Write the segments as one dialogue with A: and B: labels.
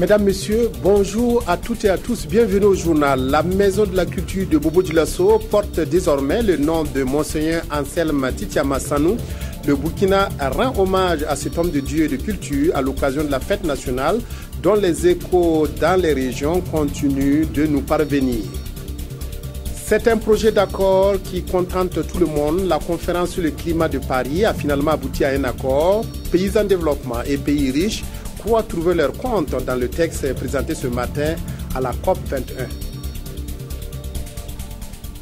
A: Mesdames, Messieurs, bonjour à toutes et à tous. Bienvenue au journal. La Maison de la Culture de Bobo-Dioulasso porte désormais le nom de Monseigneur Anselme Titiama Sanou. Le Burkina rend hommage à cet homme de Dieu et de culture à l'occasion de la fête nationale dont les échos dans les régions continuent de nous parvenir. C'est un projet d'accord qui contente tout le monde. La conférence sur le climat de Paris a finalement abouti à un accord. Pays en développement et pays riches croient trouver leur compte dans le texte présenté ce matin à la COP 21.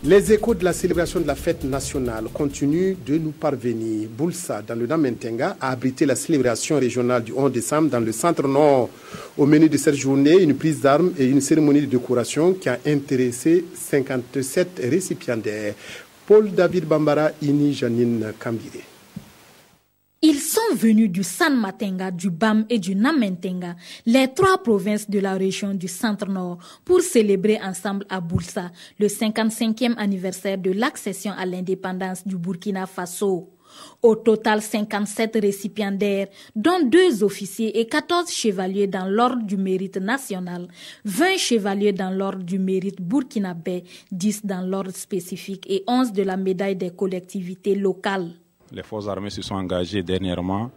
A: Les échos de la célébration de la fête nationale continuent de nous parvenir. Boulsa, dans le Namentenga, a abrité la célébration régionale du 11 décembre dans le centre-nord. Au menu de cette journée, une prise d'armes et une cérémonie de décoration qui a intéressé 57 récipiendaires. Paul David Bambara, Ini Janine Kambire.
B: Ils sont venus du San Matenga, du BAM et du Namentenga, les trois provinces de la région du Centre-Nord, pour célébrer ensemble à Boulsa le 55e anniversaire de l'accession à l'indépendance du Burkina Faso. Au total, 57 récipiendaires, dont 2 officiers et 14 chevaliers dans l'ordre du mérite national, 20 chevaliers dans l'ordre du mérite burkinabé, 10 dans l'ordre spécifique et 11 de la médaille des collectivités locales.
C: Les forces armées se sont engagées dernièrement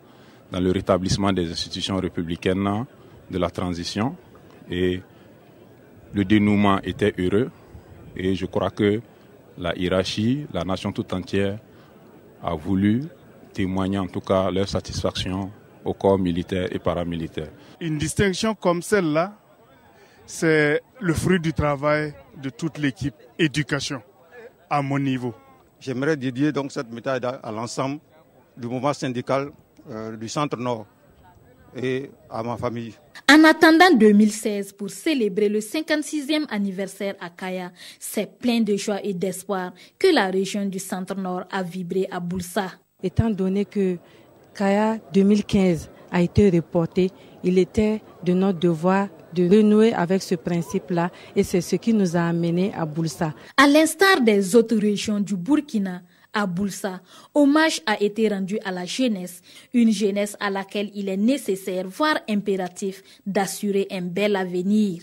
C: dans le rétablissement des institutions républicaines de la transition et le dénouement était heureux et je crois que la hiérarchie, la nation tout entière a voulu témoigner en tout cas leur satisfaction au corps militaire et paramilitaire.
D: Une distinction comme celle-là, c'est le fruit du travail de toute l'équipe éducation à mon niveau.
E: J'aimerais dédier donc cette médaille à l'ensemble du mouvement syndical du Centre-Nord et à ma famille.
B: En attendant 2016 pour célébrer le 56e anniversaire à Kaya, c'est plein de joie et d'espoir que la région du Centre-Nord a vibré à Boulsa.
F: Étant donné que Kaya 2015 a été reporté, il était de notre devoir de renouer avec ce principe-là et c'est ce qui nous a amenés à Boulsa.
B: À l'instar des autres régions du Burkina, à Boulsa, hommage a été rendu à la jeunesse, une jeunesse à laquelle il est nécessaire, voire impératif, d'assurer un bel avenir.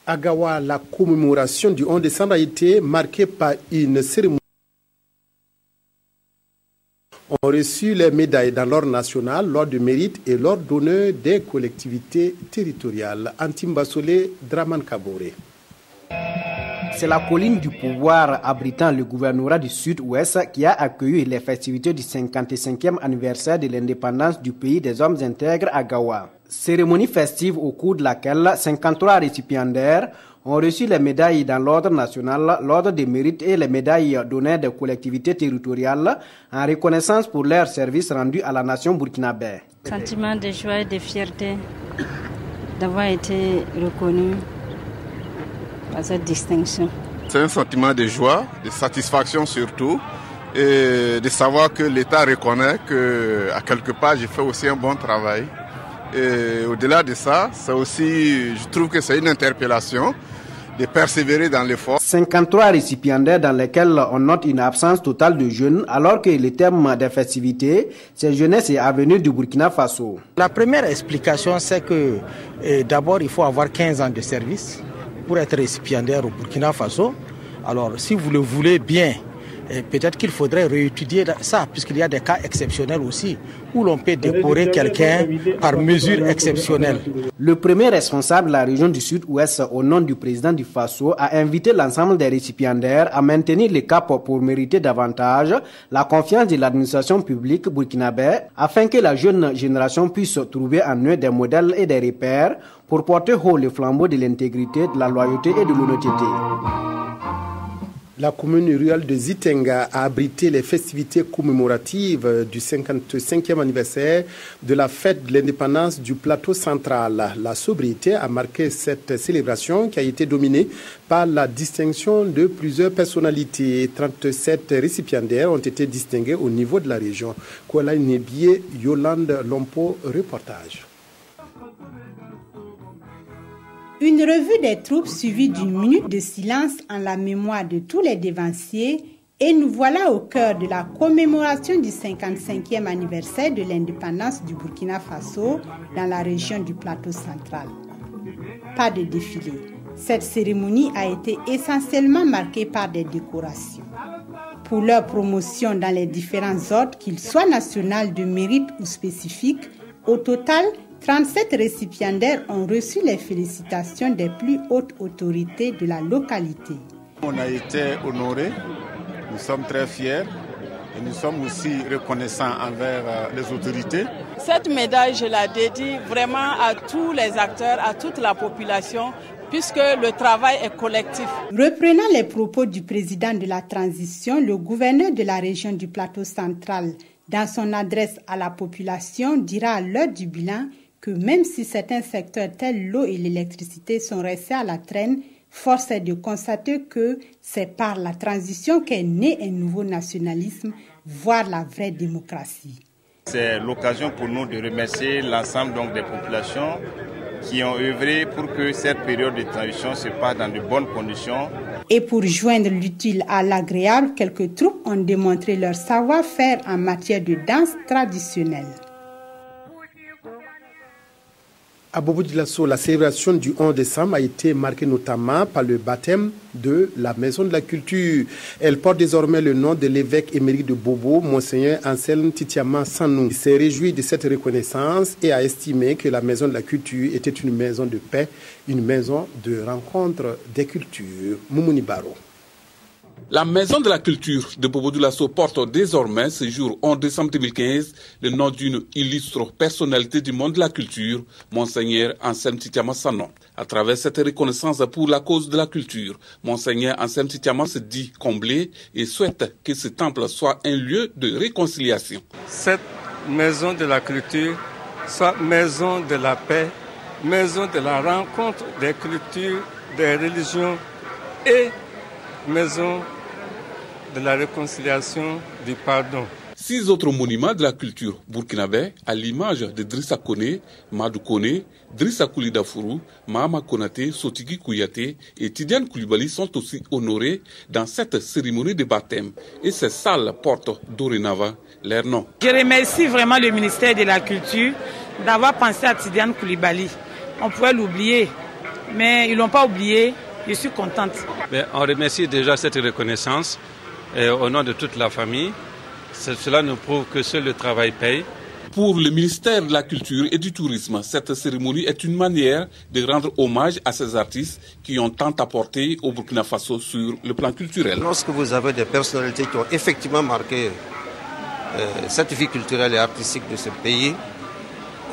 A: À Gawa, la commémoration du 11 décembre a été marquée par une cérémonie. Ont reçu les médailles dans l'ordre national, l'ordre de mérite et l'ordre d'honneur des collectivités territoriales. Antim Bassolé, Draman Kabore.
G: C'est la colline du pouvoir abritant le gouvernorat du Sud-Ouest qui a accueilli les festivités du 55e anniversaire de l'indépendance du pays des hommes intègres à Gawa. Cérémonie festive au cours de laquelle 53 récipiendaires ont reçu les médailles dans l'ordre national, l'ordre des mérites et les médailles d'honneur des collectivités territoriales en reconnaissance pour leur service rendu à la nation burkinabé.
H: Sentiment de joie et de fierté d'avoir été reconnu par cette distinction.
I: C'est un sentiment de joie, de satisfaction surtout, et de savoir que l'État reconnaît qu'à quelque part j'ai fait aussi un bon travail. Et au-delà de ça, c'est aussi, je trouve que c'est une interpellation de persévérer dans l'effort.
G: 53 récipiendaires dans lesquels on note une absence totale de jeunes, alors que le thème des festivités, c'est jeunesse et avenir du Burkina Faso.
J: La première explication, c'est que d'abord, il faut avoir 15 ans de service pour être récipiendaire au Burkina Faso. Alors, si vous le voulez bien, peut-être qu'il faudrait réétudier ça, puisqu'il y a des cas exceptionnels aussi, où l'on peut décorer quelqu'un par mesure exceptionnelle.
G: Le premier responsable de la région du Sud-Ouest, au nom du président du Faso, a invité l'ensemble des récipiendaires à maintenir le cap pour mériter davantage la confiance de l'administration publique burkinabé, afin que la jeune génération puisse trouver en eux des modèles et des repères pour porter haut le flambeau de l'intégrité, de la loyauté et de l'honnêteté.
A: La commune rurale de Zitenga a abrité les festivités commémoratives du 55e anniversaire de la fête de l'indépendance du plateau central. La sobriété a marqué cette célébration qui a été dominée par la distinction de plusieurs personnalités. 37 récipiendaires ont été distingués au niveau de la région. Kuala Nebie, Yolande Lompo, reportage.
K: Une revue des troupes suivie d'une minute de silence en la mémoire de tous les dévanciers Et nous voilà au cœur de la commémoration du 55e anniversaire de l'indépendance du Burkina Faso dans la région du Plateau central. Pas de défilé. Cette cérémonie a été essentiellement marquée par des décorations. Pour leur promotion dans les différents ordres, qu'ils soient nationaux, de mérite ou spécifiques, au total, 37 récipiendaires ont reçu les félicitations des plus hautes autorités de la localité.
L: On a été honorés. Nous sommes très fiers et nous sommes aussi reconnaissants envers les autorités.
M: Cette médaille, je la dédie vraiment à tous les acteurs, à toute la population, puisque le travail est collectif.
K: Reprenant les propos du président de la transition, le gouverneur de la région du Plateau central, dans son adresse à la population, dira à l'heure du bilan que même si certains secteurs tels l'eau et l'électricité sont restés à la traîne, force est de constater que c'est par la transition qu'est né un nouveau nationalisme, voire la vraie démocratie.
N: C'est l'occasion pour nous de remercier l'ensemble des populations qui ont œuvré pour que cette période de transition se passe dans de bonnes conditions.
K: Et pour joindre l'utile à l'agréable, quelques troupes ont démontré leur savoir-faire en matière de danse traditionnelle.
A: À Bobo-Dioulasso, la célébration du 11 décembre a été marquée notamment par le baptême de la Maison de la Culture. Elle porte désormais le nom de l'évêque émérite de Bobo, Monseigneur Anselme Titiama Sanou. Il s'est réjoui de cette reconnaissance et a estimé que la Maison de la Culture était une maison de paix, une maison de rencontre des cultures. Moumouni Baro.
O: La Maison de la Culture de Bobo-Dioulasso porte désormais, ce jour 11 décembre 2015, le nom d'une illustre personnalité du monde de la culture, Monseigneur Anselme Titiama Sanou. À travers cette reconnaissance pour la cause de la culture, Monseigneur Anselme Titiama se dit comblé et souhaite que ce temple soit un lieu de réconciliation.
P: Cette Maison de la Culture soit maison de la paix, maison de la rencontre des cultures, des religions et maison de la réconciliation, du pardon.
O: 6 autres monuments de la culture burkinabé, à l'image de Drissa Koné, Madou Koné, Drissa Koulida Fourou, Mahama Konaté, Sotigi Kouyaté et Tidiane Koulibaly sont aussi honorés dans cette cérémonie de baptême. Et ces salles portent dorénavant leur nom.
Q: Je remercie vraiment le ministère de la Culture d'avoir pensé à Tidiane Koulibaly. On pourrait l'oublier, mais ils ne l'ont pas oublié. Je suis contente.
R: On remercie déjà cette reconnaissance au nom de toute la famille. Cela nous prouve que seul le travail paye.
O: Pour le ministère de la Culture et du Tourisme, cette cérémonie est une manière de rendre hommage à ces artistes qui ont tant apporté au Burkina Faso sur le plan culturel.
S: Lorsque vous avez des personnalités qui ont effectivement marqué cette vie culturelle et artistique de ce pays,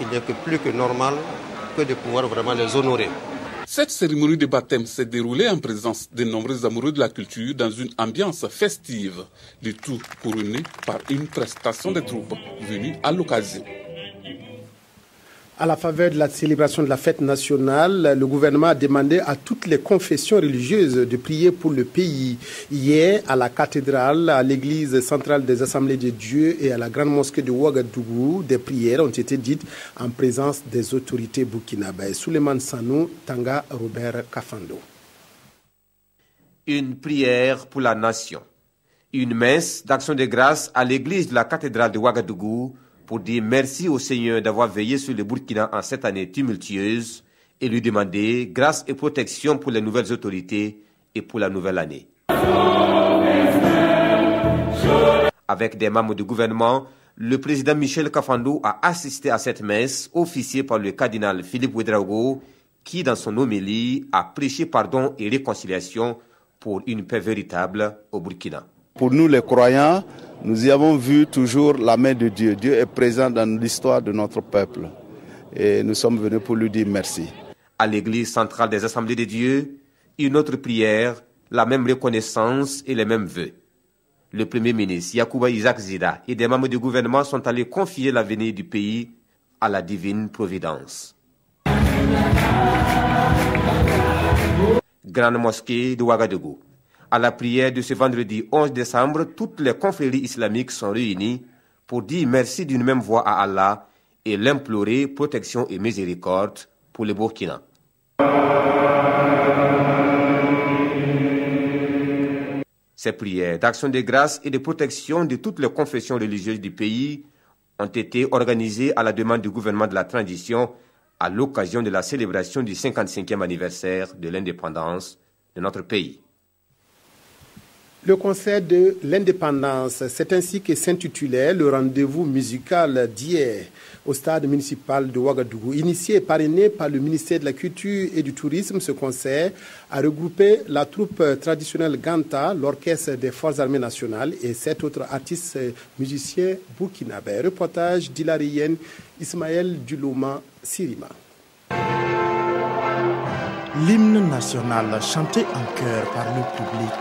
S: il n'est que plus que normal que de pouvoir vraiment les honorer.
O: Cette cérémonie de baptême s'est déroulée en présence de nombreux amoureux de la culture dans une ambiance festive, le tout couronné par une prestation des troupes venues à l'occasion. À la faveur de la célébration de la fête nationale, le gouvernement a demandé à toutes les confessions religieuses de prier pour le pays. Hier, à la cathédrale, à l'église centrale des Assemblées de Dieu et à la grande mosquée de Ouagadougou, des prières ont été dites en présence des autorités burkinabées. Souleymane Sanou, Tanga, Robert Kafando.
T: Une prière pour la nation. Une messe d'action de grâce à l'église de la cathédrale de Ouagadougou pour dire merci au Seigneur d'avoir veillé sur le Burkina en cette année tumultueuse et lui demander grâce et protection pour les nouvelles autorités et pour la nouvelle année. Avec des membres du gouvernement, le président Michel Kafando a assisté à cette messe officiée par le cardinal Philippe Ouedraogo qui, dans son homélie, a prêché pardon et réconciliation pour une paix véritable au Burkina.
U: Pour nous les croyants, nous y avons vu toujours la main de Dieu. Dieu est présent dans l'histoire de notre peuple. Et nous sommes venus pour lui dire merci.
T: À l'église centrale des Assemblées de Dieu, une autre prière, la même reconnaissance et les mêmes vœux. Le Premier ministre Yacouba Isaac Zida et des membres du gouvernement sont allés confier l'avenir du pays à la divine providence. Grande mosquée de Ouagadougou. À la prière de ce vendredi 11 décembre, toutes les confréries islamiques sont réunies pour dire merci d'une même voix à Allah et l'implorer protection et miséricorde pour le Burkina. Ces prières d'action de grâce et de protection de toutes les confessions religieuses du pays ont été organisées à la demande du gouvernement de la transition à l'occasion de la célébration du 55e anniversaire de l'indépendance de notre pays.
A: Le concert de l'indépendance, c'est ainsi que s'intitulait le rendez-vous musical d'hier au stade municipal de Ouagadougou. Initié et parrainé par le ministère de la Culture et du Tourisme, ce concert a regroupé la troupe traditionnelle Ganta, l'orchestre des Forces armées nationales et 7 autres artistes musiciens burkinabés. Reportage d'Hilarien Ismaël Dulouma Sirima.
C: L'hymne national chanté en chœur par le public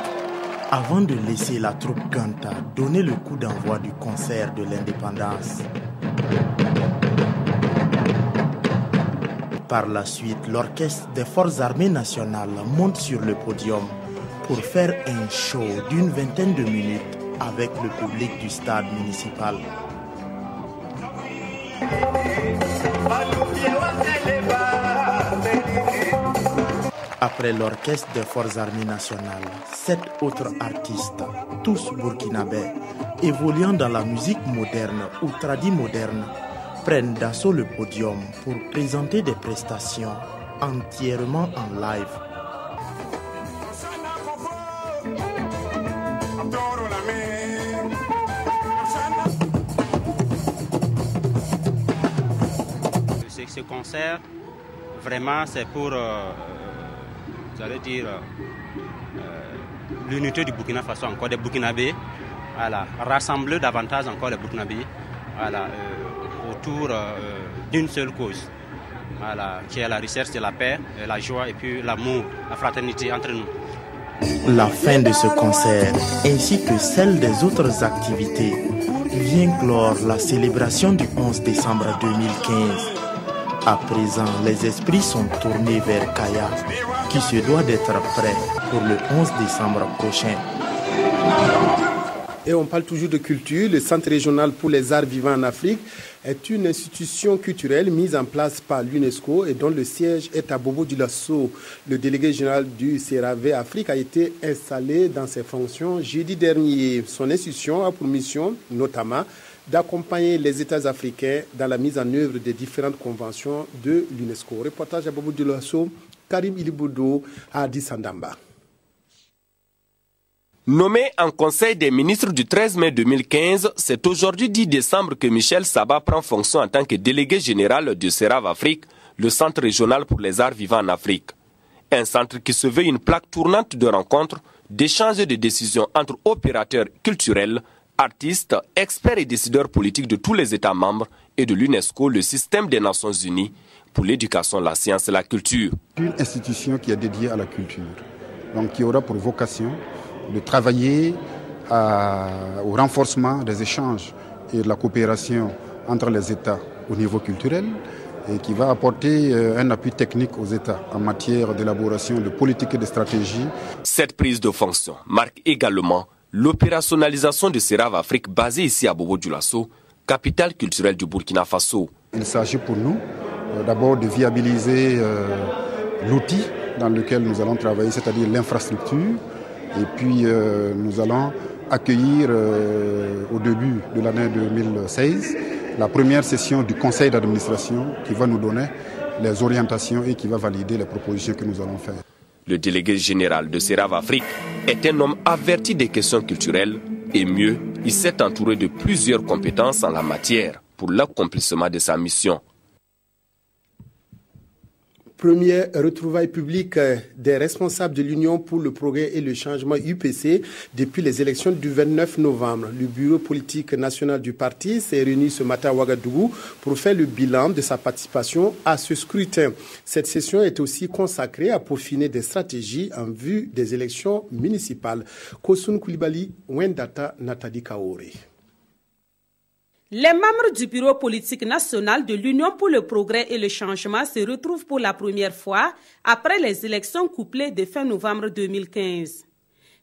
C: avant de laisser la troupe Ganta donner le coup d'envoi du concert de l'indépendance. Par la suite, l'orchestre des Forces armées nationales monte sur le podium pour faire un show d'une vingtaine de minutes avec le public du stade municipal. Après l'orchestre des Forces armées nationales, 7 autres artistes, tous burkinabés, évoluant dans la musique moderne ou tradi-moderne, prennent d'assaut le podium pour présenter des prestations entièrement en live.
V: Ce concert, vraiment, c'est pour l'unité du Burkina Faso, encore des Burkinabés, voilà, rassembler davantage encore les Burkinabés, voilà, autour d'une seule cause, voilà, qui est la recherche de la paix, la joie et puis l'amour, la fraternité entre nous.
C: La fin de ce concert, ainsi que celle des autres activités, vient clore la célébration du 11 décembre 2015. À présent, les esprits sont tournés vers Kaya, qui se doit d'être prêt pour le 11 décembre prochain.
A: Et on parle toujours de culture. Le Centre régional pour les arts vivants en Afrique est une institution culturelle mise en place par l'UNESCO et dont le siège est à Bobo-Dioulasso. Le délégué général du CRAV Afrique a été installé dans ses fonctions jeudi dernier. Son institution a pour mission, notamment, d'accompagner les États africains dans la mise en œuvre des différentes conventions de l'UNESCO. Reportage à Bobo-Dioulasso, Karim Iliboudo à Addis Abeba.
W: Nommé en Conseil des ministres du 13 mai 2015, c'est aujourd'hui 10 décembre que Michel Saba prend fonction en tant que délégué général du CERAV Afrique, le Centre régional pour les arts vivants en Afrique. Un centre qui se veut une plaque tournante de rencontres, d'échanges et de décisions entre opérateurs culturels, artistes, experts et décideurs politiques de tous les États membres et de l'UNESCO, le système des Nations Unies pour l'éducation, la science et la culture.
X: Une institution qui est dédiée à la culture, donc qui aura pour vocation de travailler au renforcement des échanges et de la coopération entre les États au niveau culturel et qui va apporter un appui technique aux États en matière d'élaboration de politiques et de stratégies.
W: Cette prise de fonction marque également l'opérationnalisation de CERAV Afrique basée ici à Bobo-Dioulasso, capitale culturelle du Burkina Faso.
X: Il s'agit pour nous d'abord de viabiliser l'outil dans lequel nous allons travailler, c'est-à-dire l'infrastructure. Et puis nous allons accueillir au début de l'année 2016 la première session du conseil d'administration qui va nous donner les orientations et qui va valider les propositions que nous allons faire.
W: Le délégué général de CERAV Afrique est un homme averti des questions culturelles et mieux, il s'est entouré de plusieurs compétences en la matière pour l'accomplissement de sa mission.
A: Première retrouvaille publique des responsables de l'Union pour le progrès et le changement UPC depuis les élections du 29 novembre. Le bureau politique national du parti s'est réuni ce matin à Ouagadougou pour faire le bilan de sa participation à ce scrutin. Cette session est aussi consacrée à peaufiner des stratégies en vue des élections municipales. Kosun Koulibaly, Wendata Nathalie Kaore.
Y: Les membres du bureau politique national de l'Union pour le progrès et le changement se retrouvent pour la première fois après les élections couplées de fin novembre 2015.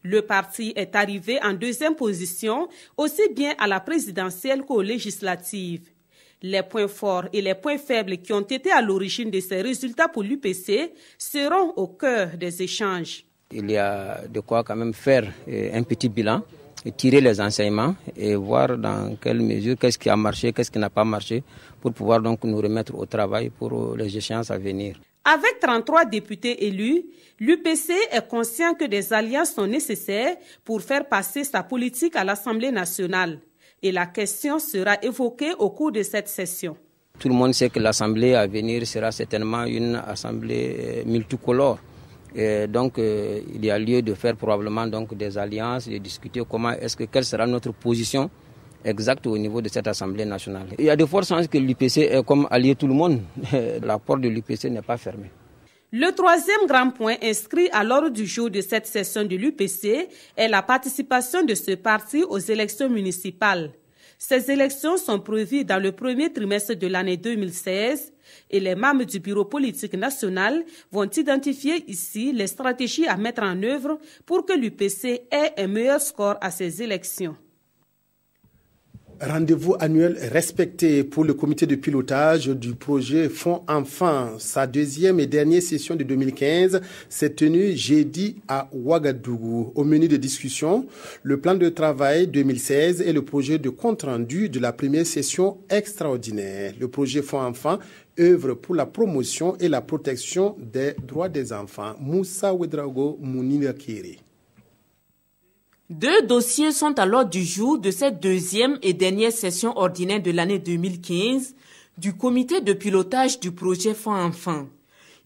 Y: Le parti est arrivé en deuxième position, aussi bien à la présidentielle qu'aux législatives. Les points forts et les points faibles qui ont été à l'origine de ces résultats pour l'UPC seront au cœur des échanges.
B: Il y a de quoi quand même faire un petit bilan, et tirer les enseignements et voir dans quelle mesure, qu'est-ce qui a marché, qu'est-ce qui n'a pas marché, pour pouvoir donc nous remettre au travail pour les échéances à venir.
Y: Avec 33 députés élus, l'UPC est conscient que des alliances sont nécessaires pour faire passer sa politique à l'Assemblée nationale. Et la question sera évoquée au cours de cette session.
B: Tout le monde sait que l'Assemblée à venir sera certainement une assemblée multicolore. Et donc, il y a lieu de faire probablement donc des alliances, de discuter quelle sera notre position exacte au niveau de cette Assemblée nationale. Il y a de fortes chances que l'UPC est comme allié tout le monde. La porte de l'UPC n'est pas fermée.
Y: Le troisième grand point inscrit à l'ordre du jour de cette session de l'UPC est la participation de ce parti aux élections municipales. Ces élections sont prévues dans le premier trimestre de l'année 2016 et les membres du bureau politique national vont identifier ici les stratégies à mettre en œuvre pour que l'UPC ait un meilleur score à ces élections.
A: Rendez-vous annuel respecté pour le comité de pilotage du projet Fonds Enfants. Sa deuxième et dernière session de 2015 s'est tenue jeudi à Ouagadougou. Au menu de discussion, le plan de travail 2016 et le projet de compte-rendu de la première session extraordinaire. Le projet Fonds Enfants œuvre pour la promotion et la protection des droits des enfants. Moussa Ouedraogo Mounina Kiri.
D: 2 dossiers sont à l'ordre du jour de cette deuxième et dernière session ordinaire de l'année 2015 du comité de pilotage du projet Fonds Enfants.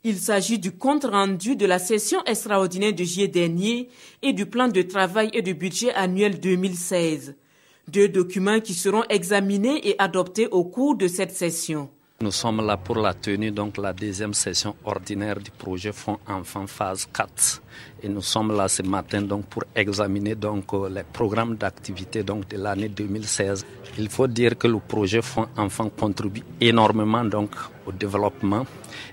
D: Il s'agit du compte rendu de la session extraordinaire de juillet dernier et du plan de travail et du budget annuel 2016. 2 documents qui seront examinés et adoptés au cours de cette session.
E: Nous sommes là pour la tenue donc la deuxième session ordinaire du projet Fonds Enfants phase 4 et nous sommes là ce matin donc pour examiner donc les programmes d'activité donc de l'année 2016. Il faut dire que le projet Fonds Enfants contribue énormément donc au développement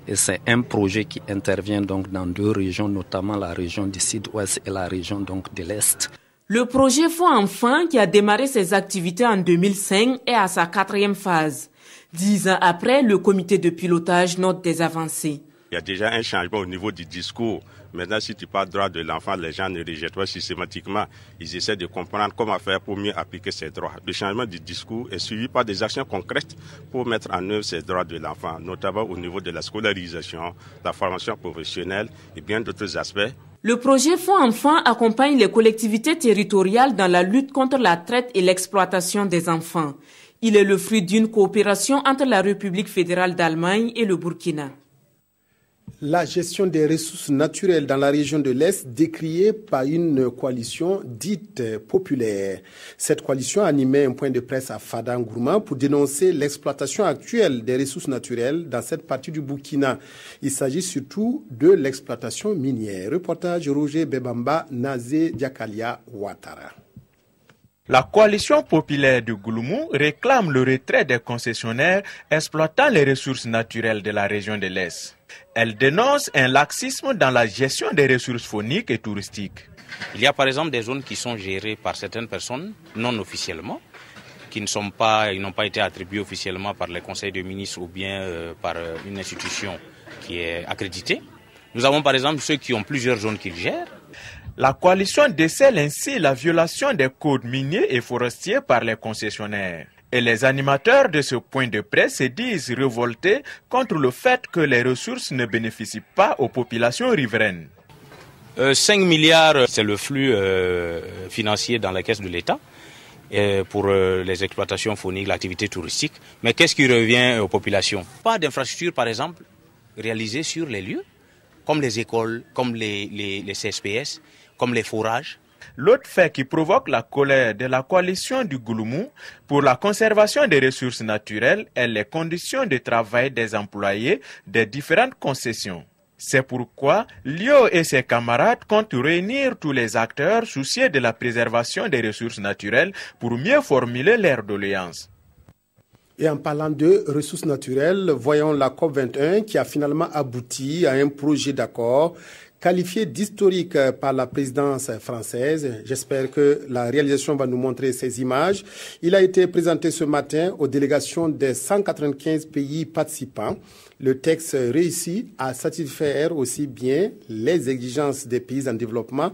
E: et c'est un projet qui intervient donc dans 2 régions, notamment la région du Sud-Ouest et la région donc de l'Est.
D: Le projet Fonds Enfants qui a démarré ses activités en 2005 est à sa 4e phase. 10 ans après, le comité de pilotage note des avancées.
F: Il y a déjà un changement au niveau du discours. Maintenant, si tu parles droit de l'enfant, les gens ne rejettent pas systématiquement. Ils essaient de comprendre comment faire pour mieux appliquer ces droits. Le changement du discours est suivi par des actions concrètes pour mettre en œuvre ces droits de l'enfant, notamment au niveau de la scolarisation, la formation professionnelle et bien d'autres aspects.
D: Le projet Fonds Enfants accompagne les collectivités territoriales dans la lutte contre la traite et l'exploitation des enfants. Il est le fruit d'une coopération entre la République fédérale d'Allemagne et le Burkina.
A: La gestion des ressources naturelles dans la région de l'Est décriée par une coalition dite populaire. Cette coalition animait un point de presse à Fada Ngourma pour dénoncer l'exploitation actuelle des ressources naturelles dans cette partie du Burkina. Il s'agit surtout de l'exploitation minière. Reportage Roger Bebamba, Nazé Diakalia Ouattara.
H: La coalition populaire de Gouloumou réclame le retrait des concessionnaires exploitant les ressources naturelles de la région de l'Est. Elle dénonce un laxisme dans la gestion des ressources fauniques et touristiques.
Z: Il y a par exemple des zones qui sont gérées par certaines personnes non officiellement, qui n'ont pas été attribuées officiellement par les conseils de ministres ou bien par une institution qui est accréditée. Nous avons par exemple ceux qui ont plusieurs zones qu'ils gèrent.
H: La coalition décèle ainsi la violation des codes miniers et forestiers par les concessionnaires. Et les animateurs de ce point de presse se disent révoltés contre le fait que les ressources ne bénéficient pas aux populations riveraines.
Z: 5 milliards, c'est le flux financier dans la caisse de l'État pour les exploitations fauniques, l'activité touristique. Mais qu'est-ce qui revient aux populations? Pas d'infrastructures, par exemple, réalisées sur les lieux, comme les écoles, comme les CSPS, comme les fourrages.
H: L'autre fait qui provoque la colère de la coalition du Gouloumou pour la conservation des ressources naturelles est les conditions de travail des employés des différentes concessions. C'est pourquoi Lio et ses camarades comptent réunir tous les acteurs soucieux de la préservation des ressources naturelles pour mieux formuler leurs doléances.
A: Et en parlant de ressources naturelles, voyons la COP21 qui a finalement abouti à un projet d'accord qualifié d'historique par la présidence française. J'espère que la réalisation va nous montrer ces images. Il a été présenté ce matin aux délégations des 195 pays participants. Le texte réussit à satisfaire aussi bien les exigences des pays en développement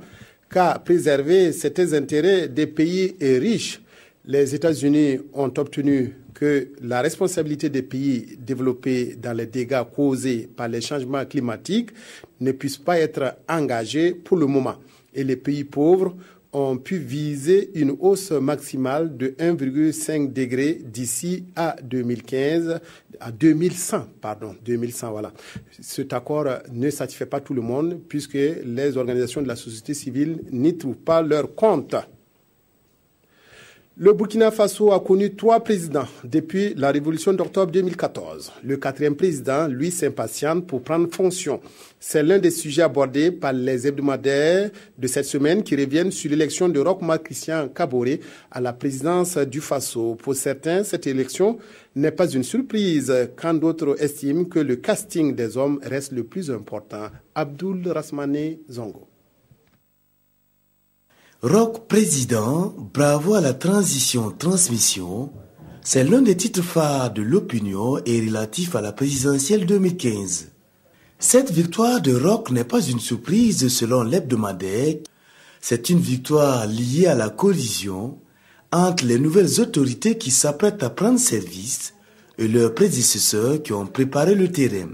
A: qu'à préserver certains intérêts des pays riches. Les États-Unis ont obtenu que la responsabilité des pays développés dans les dégâts causés par les changements climatiques ne puisse pas être engagée pour le moment. Et les pays pauvres ont pu viser une hausse maximale de 1,5 degré d'ici à 2100, voilà. Cet accord ne satisfait pas tout le monde puisque les organisations de la société civile n'y trouvent pas leur compte. Le Burkina Faso a connu 3 présidents depuis la révolution d'octobre 2014. Le 4e président, lui, s'impatiente pour prendre fonction. C'est l'un des sujets abordés par les hebdomadaires de cette semaine qui reviennent sur l'élection de Roch-Marc Christian Kaboré à la présidence du Faso. Pour certains, cette élection n'est pas une surprise, quand d'autres estiment que le casting des hommes reste le plus important. Abdoul Rasmane Zongo.
G: Roch président, bravo à la transition-transmission, c'est l'un des titres phares de l'opinion et relatif à la présidentielle 2015. Cette victoire de Roch n'est pas une surprise selon l'hebdomadaire, c'est une victoire liée à la collision entre les nouvelles autorités qui s'apprêtent à prendre service et leurs prédécesseurs qui ont préparé le terrain.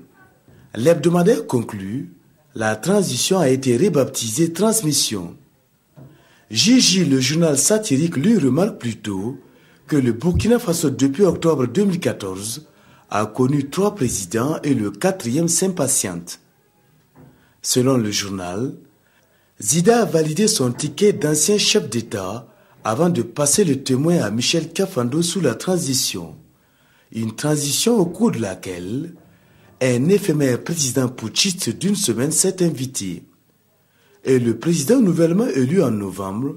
G: L'hebdomadaire conclut, la transition a été rebaptisée transmission. Gigi, le journal satirique, lui remarque plutôt que le Burkina Faso depuis octobre 2014 a connu 3 présidents et le 4e s'impatiente. Selon le journal, Zida a validé son ticket d'ancien chef d'État avant de passer le témoin à Michel Kafando sous la transition. Une transition au cours de laquelle un éphémère président putschiste d'une semaine s'est invité. Et le président nouvellement élu en novembre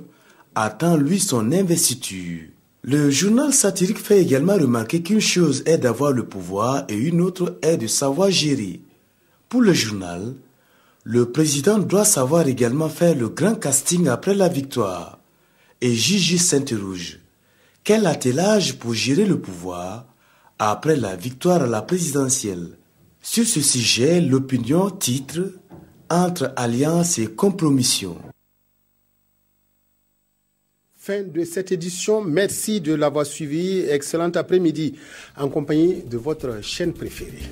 G: attend lui son investiture. Le journal satirique fait également remarquer qu'une chose est d'avoir le pouvoir et une autre est de savoir gérer. Pour le journal, le président doit savoir également faire le grand casting après la victoire. Et Gigi s'interroge. Quel attelage pour gérer le pouvoir après la victoire à la présidentielle? Sur ce sujet, l'opinion titre entre alliance et compromission.
A: Fin de cette édition. Merci de l'avoir suivi. Excellent après-midi en compagnie de votre chaîne préférée.